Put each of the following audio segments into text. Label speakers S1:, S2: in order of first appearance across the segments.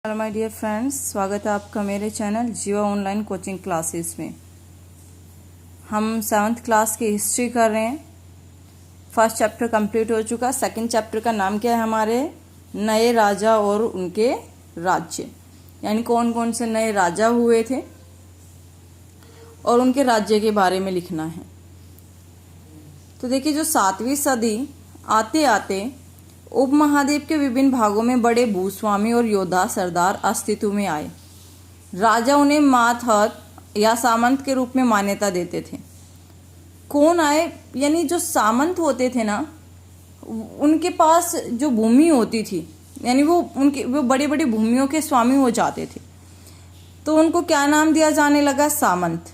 S1: Hello my dear friends, स्वागत है आपका मेरे चैनल जीवा ऑनलाइन कोचिंग क्लासेस में। हम 7th क्लास की हिस्ट्री कर रहे हैं। फर्स्ट चैप्टर कंप्लीट हो चुका। सेकंड चैप्टर का नाम क्या है हमारे? नए राजा और उनके राज्य, यानी कौन कौन से नए राजा हुए थे और उनके राज्य के बारे में लिखना है। तो देखिए, जो 7वीं सदी आते आते उपमहाद्वीप के विभिन्न भागों में बड़े भूस्वामी और योद्धा सरदार अस्तित्व में आए। राजा उन्हें मातहत या सामंत के रूप में मान्यता देते थे। कौन आए? यानी जो सामंत होते थे ना, उनके पास जो भूमि होती थी, यानी वो बड़ी बड़ी भूमियों के स्वामी हो जाते थे, तो उनको क्या नाम दिया जाने लगा? सामंत।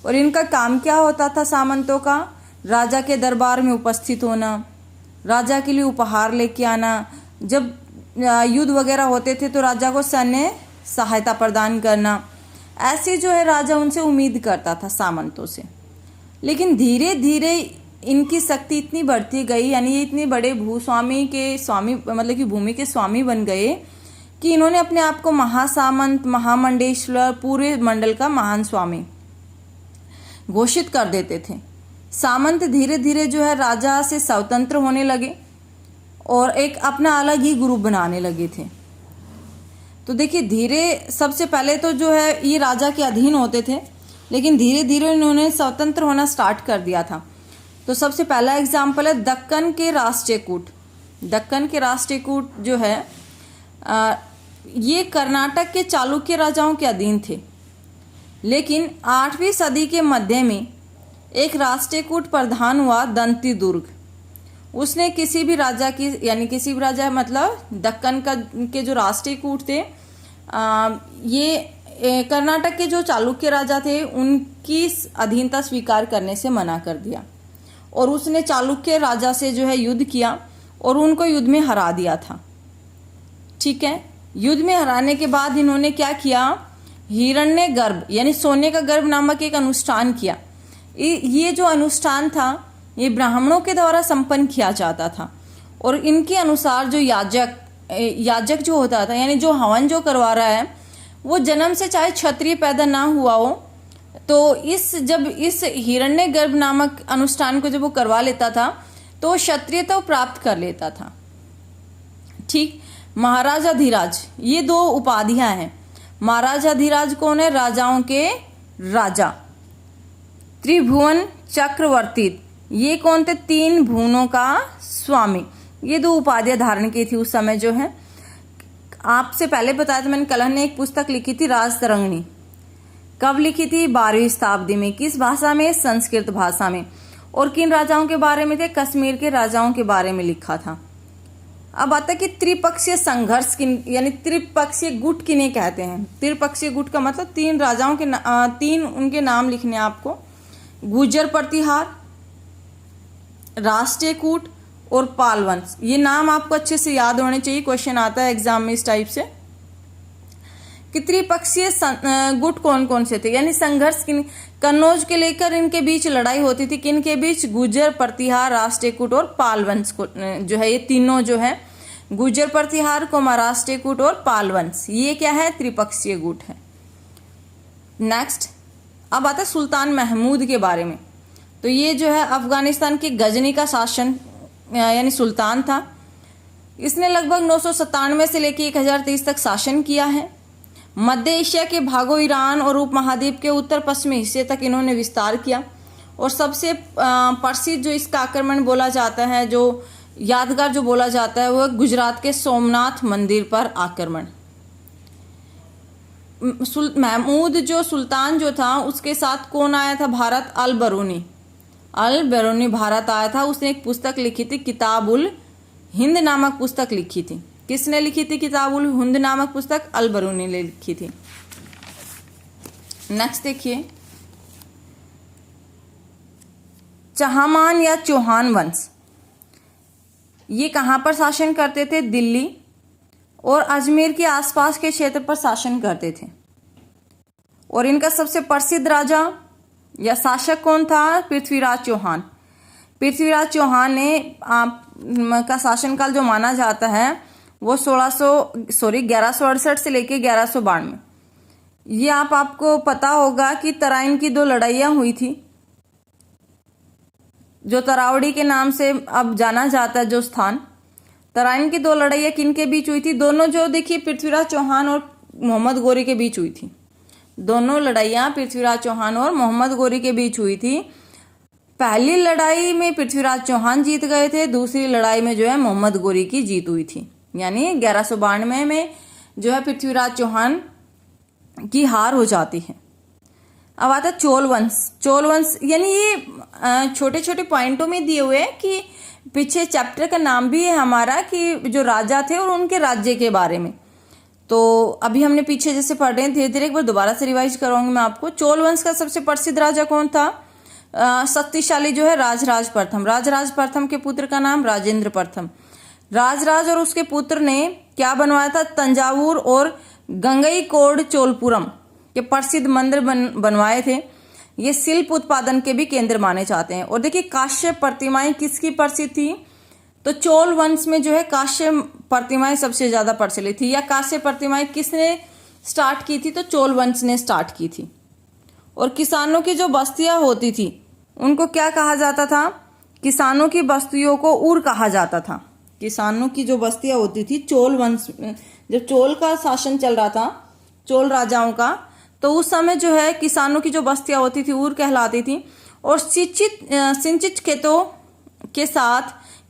S1: और इनका काम क्या होता था सामंतों का? राजा के दरबार में उपस्थित होना, राजा के लिए उपहार लेके आना, जब युद्ध वगैरह होते थे तो राजा को सैन्य सहायता प्रदान करना, ऐसे जो है राजा उनसे उम्मीद करता था सामंतों से। लेकिन धीरे धीरे इनकी शक्ति इतनी बढ़ती गई, यानी ये इतने बड़े भूस्वामी के स्वामी, मतलब कि भूमि के स्वामी बन गए कि इन्होंने अपने आप को महासामंत, महामंडेश्वर, पूरे मंडल का महान स्वामी घोषित कर देते थे। सामंत धीरे धीरे जो है राजा से स्वतंत्र होने लगे और एक अपना अलग ही ग्रुप बनाने लगे थे। तो देखिए, सबसे पहले तो जो है ये राजा के अधीन होते थे, लेकिन धीरे धीरे इन्होंने स्वतंत्र होना स्टार्ट कर दिया था। तो सबसे पहला एग्जाम्पल है दक्कन के राष्ट्रकूट। दक्कन के राष्ट्रकूट जो है ये कर्नाटक के चालुक्य राजाओं के अधीन थे। लेकिन 8वीं सदी के मध्य में एक राष्ट्रकूट प्रधान हुआ दंती दुर्ग। उसने किसी भी राजा की, यानी किसी भी राजा मतलब दक्कन के जो राष्ट्रकूट थे, ये कर्नाटक के जो चालुक्य राजा थे उनकी अधीनता स्वीकार करने से मना कर दिया और उसने चालुक्य राजा से जो है युद्ध किया और उनको युद्ध में हरा दिया था। ठीक है, युद्ध में हराने के बाद इन्होंने क्या किया? हिरण्य गर्भ, यानी सोने का गर्भ नामक एक अनुष्ठान किया। ये जो अनुष्ठान था ये ब्राह्मणों के द्वारा संपन्न किया जाता था और इनके अनुसार जो याजक जो होता था, यानी जो हवन जो करवा रहा है, वो जन्म से चाहे क्षत्रिय पैदा ना हुआ हो, तो जब इस हिरण्य गर्भ नामक अनुष्ठान को जब वो करवा लेता था तो क्षत्रियता प्राप्त कर लेता था। ठीक, महाराजाधिराज, ये 2 उपाधियां हैं। महाराजाधिराज कौन है? राजाओं के राजा। त्रिभुवन चक्रवर्ती, ये कौन थे? 3 भुवनों का स्वामी। ये 2 उपाधियां धारण की थी उस समय। जो है आपसे पहले बताया था मैंने, कलह ने एक पुस्तक लिखी थी राजतरंगिणी। कब लिखी थी? 12वीं शताब्दी में। किस भाषा में? संस्कृत भाषा में। और किन राजाओं के बारे में थे? कश्मीर के राजाओं के बारे में लिखा था। अब आता है कि त्रिपक्षीय संघर्ष यानी त्रिपक्षीय गुट किन्हें कहते हैं? त्रिपक्षीय गुट का मतलब 3 राजाओं के 3 उनके नाम लिखने आपको। गुर्जर प्रतिहार, राष्ट्रकूट और पाल वंश। ये नाम आपको अच्छे से याद होने चाहिए, क्वेश्चन आता है एग्जाम में इस टाइप से कि त्रिपक्षीय गुट कौन कौन से थे, यानी संघर्ष कन्नौज के लेकर इनके बीच लड़ाई होती थी। किन के बीच? गुर्जर प्रतिहार, राष्ट्रकूट और पाल वंश को जो है, ये तीनों जो है गुर्जर प्रतिहार को, राष्ट्रकूट और पाल वंश, ये क्या है? त्रिपक्षीय गुट है। नेक्स्ट, अब आता है सुल्तान महमूद के बारे में। तो ये जो है अफगानिस्तान के गजनी का शासन यानी सुल्तान था। इसने लगभग 997 से लेकर 1030 तक शासन किया है। मध्य एशिया के भागों, ईरान और उपमहाद्वीप के उत्तर पश्चिमी हिस्से तक इन्होंने विस्तार किया। और सबसे प्रसिद्ध जो इसका आक्रमण बोला जाता है, जो यादगार जो बोला जाता है, वो गुजरात के सोमनाथ मंदिर पर आक्रमण। महमूद जो सुल्तान जो था, उसके साथ कौन आया था भारत? अल बरूनी भारत आया था। उसने एक पुस्तक लिखी थी, किताबुल हिंद नामक पुस्तक लिखी थी। किसने लिखी थी किताबुल हिंद नामक पुस्तक? अल बरूनी ने लिखी थी। नेक्स्ट देखिए, चहामान या चौहान वंश, ये कहां पर शासन करते थे? दिल्ली और अजमेर के आसपास के क्षेत्र पर शासन करते थे। और इनका सबसे प्रसिद्ध राजा या शासक कौन था? पृथ्वीराज चौहान। पृथ्वीराज चौहान ने का शासनकाल जो माना जाता है वो 1168 से लेके 1192। ये आपको पता होगा कि तराइन की 2 लड़ाइयाँ हुई थी, जो तरावड़ी के नाम से अब जाना जाता है जो स्थान। तराइन की 2 लड़ाइयाँ किन के बीच हुई थी? दोनों जो देखिए पृथ्वीराज चौहान और मोहम्मद गोरी के बीच हुई थी। दोनों लड़ाइयाँ पृथ्वीराज चौहान और मोहम्मद गोरी के बीच हुई थी। पहली लड़ाई में पृथ्वीराज चौहान जीत गए थे, दूसरी लड़ाई में जो है मोहम्मद गोरी की जीत हुई थी। यानी 1192 में जो है पृथ्वीराज चौहान की हार हो जाती है। अब आता है चोल वंश। चोल वंश यानी ये छोटे छोटे पॉइंटों में दिए हुए हैं कि पीछे चैप्टर का नाम भी है हमारा कि जो राजा थे और उनके राज्य के बारे में। तो अभी हमने पीछे जैसे पढ़ रहे हैं, धीरे धीरे एक बार दोबारा से रिवाइज कराऊंगी मैं आपको। चोल वंश का सबसे प्रसिद्ध राजा कौन था? शक्तिशाली जो है राजराज प्रथम। राजराज प्रथम के पुत्र का नाम राजेंद्र प्रथम। राजराज और उसके पुत्र ने क्या बनवाया था? तंजावुर और गंगईकोंड चोलपुरम के प्रसिद्ध मंदिर बनवाए थे। ये शिल्प उत्पादन के भी केंद्र माने जाते हैं। और देखिए काश्य प्रतिमाएं किसकी प्रसिद्ध थी? तो चोल वंश में जो है काश्य प्रतिमाएं सबसे ज्यादा प्रचलित थी। या काश्य प्रतिमाएं किसने स्टार्ट की थी? तो चोल वंश ने स्टार्ट की थी। और किसानों की जो बस्तियां होती थी उनको क्या कहा जाता था? किसानों की बस्तियों को उर कहा जाता था। किसानों की जो बस्तियां होती थी चोल वंश, जब चोल का शासन चल रहा था, चोल राजाओं का, तो उस समय जो है किसानों की जो बस्तियां होती थी उर कहलाती थी। और सिंचित खेतों के साथ,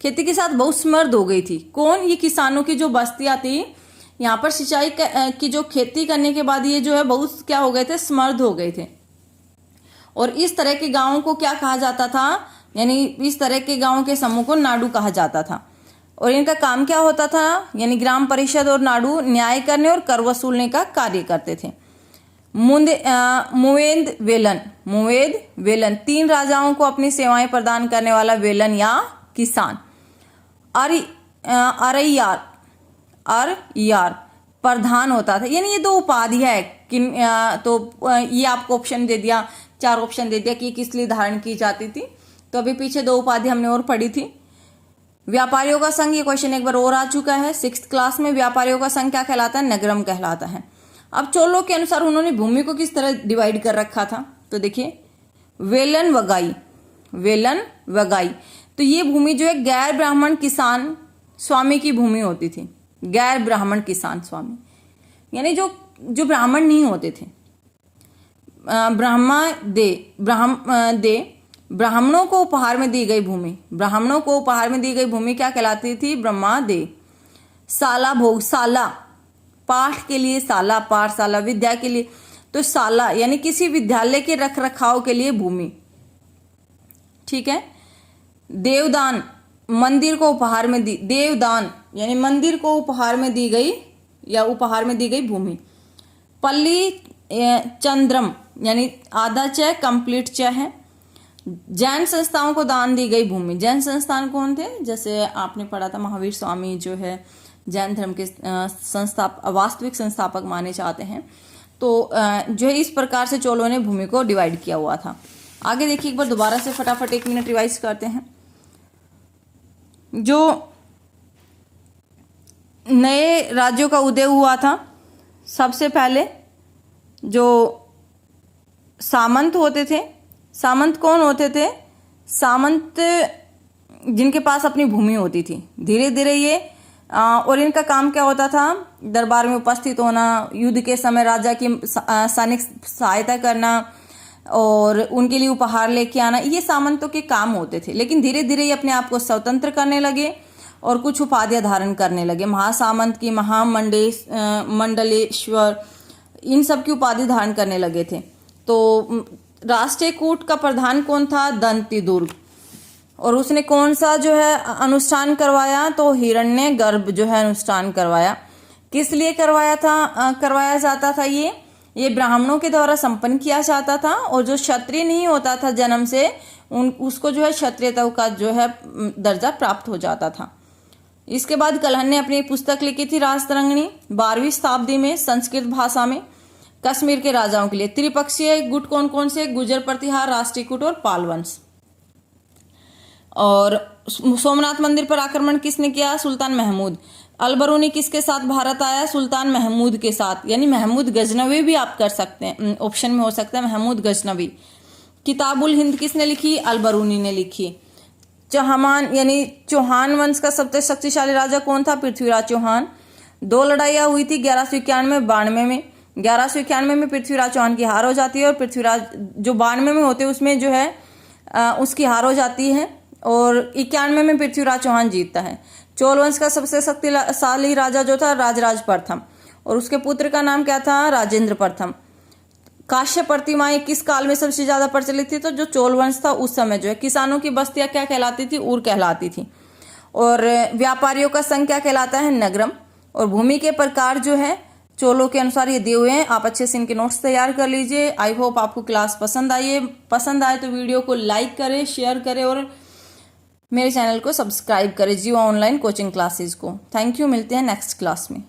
S1: खेती के साथ बहुत समृद्ध हो गई थी। कौन? ये किसानों की जो बस्तियां थी, यहाँ पर सिंचाई की जो खेती करने के बाद ये जो है बहुत क्या हो गए थे? समृद्ध हो गए थे। और इस तरह के गांवों को क्या कहा जाता था? यानी इस तरह के गांवों के समूह को नाडु कहा जाता था। और इनका काम क्या होता था? यानी ग्राम परिषद और नाडु न्याय करने और कर वसूलने का कार्य करते थे। मुवेद वेलन 3 राजाओं को अपनी सेवाएं प्रदान करने वाला वेलन या किसान। अरयार प्रधान होता था। यानी ये 2 उपाधियां है किन, तो ये आपको ऑप्शन दे दिया, 4 ऑप्शन दे दिया कि किस लिए धारण की जाती थी। तो अभी पीछे 2 उपाधि हमने और पढ़ी थी। व्यापारियों का संघ, ये क्वेश्चन एक बार और आ चुका है 6th क्लास में। व्यापारियों का संघ क्या कहलाता है? नगरम कहलाता है। अब चोलों के अनुसार उन्होंने भूमि को किस तरह डिवाइड कर रखा था? तो देखिए वेलन वगाई, तो ये भूमि जो है गैर ब्राह्मण किसान स्वामी की भूमि होती थी। गैर ब्राह्मण किसान स्वामी यानी जो ब्राह्मण नहीं होते थे। ब्राह्मणों को उपहार में दी गई भूमि, ब्राह्मणों को उपहार में दी गई भूमि क्या कहलाती थी? ब्रह्मा दे। साला भोग, साला पाठ के लिए, साला पाठशाला, विद्या के लिए, तो साला यानी किसी विद्यालय के रख रखाव के लिए भूमि। ठीक है। देवदान, मंदिर को उपहार में दी, देवदान यानी मंदिर को उपहार में दी गई या उपहार में दी गई भूमि। पल्ली चंद्रम यानी आधा च कंप्लीट च है। जैन संस्थाओं को दान दी गई भूमि। जैन संस्थान कौन थे? जैसे आपने पढ़ा था महावीर स्वामी जो है जैन धर्म के वास्तविक संस्थापक माने जाते हैं। तो जो है इस प्रकार से चोलों ने भूमि को डिवाइड किया हुआ था। आगे देखिए एक बार दोबारा से फटाफट 1 मिनट रिवाइज करते हैं। जो नए राज्यों का उदय हुआ था, सबसे पहले जो सामंत होते थे। सामंत कौन होते थे? सामंत जिनके पास अपनी भूमि होती थी। धीरे धीरे ये और इनका काम क्या होता था? दरबार में उपस्थित होना, युद्ध के समय राजा की सैनिक सहायता करना और उनके लिए उपहार लेके आना, ये सामंतों के काम होते थे। लेकिन धीरे धीरे ये अपने आप को स्वतंत्र करने लगे और कुछ उपाधियां धारण करने लगे। महासामंत की, मंडलेश्वर, इन सब की उपाधि धारण करने लगे थे। तो राष्ट्रीय कूट का प्रधान कौन था? दंतिदुर्ग। और उसने कौन सा जो है अनुष्ठान करवाया? तो हिरण्यगर्भ जो है अनुष्ठान करवाया। किस लिए करवाया जाता था? ये ब्राह्मणों के द्वारा संपन्न किया जाता था। और जो क्षत्रिय नहीं होता था जन्म से, उसको जो है क्षत्रियता का जो है दर्जा प्राप्त हो जाता था। इसके बाद कलहन ने अपनी पुस्तक लिखी थी राजतरंगिणी 12वीं शताब्दी में संस्कृत भाषा में कश्मीर के राजाओं के लिए। त्रिपक्षीय गुट कौन कौन से? गुर्जर प्रतिहार, राष्ट्रीयकूट और पाल वंश। और सोमनाथ मंदिर पर आक्रमण किसने किया? सुल्तान महमूद। अलबरूनी किसके साथ भारत आया? सुल्तान महमूद के साथ, यानी महमूद गजनवी भी आप कर सकते हैं, ऑप्शन में हो सकता है महमूद गजनवी। किताबुल हिंद किसने लिखी? अलबरूनी ने लिखी। चौहान यानी चौहान वंश का सबसे शक्तिशाली राजा कौन था? पृथ्वीराज चौहान। 2 लड़ाइयाँ हुई थी 1191-92 में। 1191 में पृथ्वीराज चौहान की हार हो जाती है, और पृथ्वीराज जो 92 में होते हैं उसमें जो है उसकी हार हो जाती है, और 91 में पृथ्वीराज चौहान जीतता है। चोल वंश का सबसे शक्तिशाली राजा जो था राजराज प्रथम, और उसके पुत्र का नाम क्या था? राजेंद्र प्रथम। काश्य प्रतिमाएं किस काल में सबसे ज्यादा प्रचलित थी? तो जो चोल वंश था उस समय जो है किसानों की बस्तियां क्या कहलाती थी? ऊर कहलाती थी। और व्यापारियों का संघ क्या कहलाता है? नगरम। और भूमि के प्रकार जो है चोलों के अनुसार ये दिए हुए हैं, आप अच्छे से इनके नोट्स तैयार कर लीजिए। आई होप आपको क्लास पसंद आए तो वीडियो को लाइक करें, शेयर करें, और मेरे चैनल को सब्सक्राइब करें जीवा ऑनलाइन कोचिंग क्लासेस को। थैंक यू, मिलते हैं नेक्स्ट क्लास में।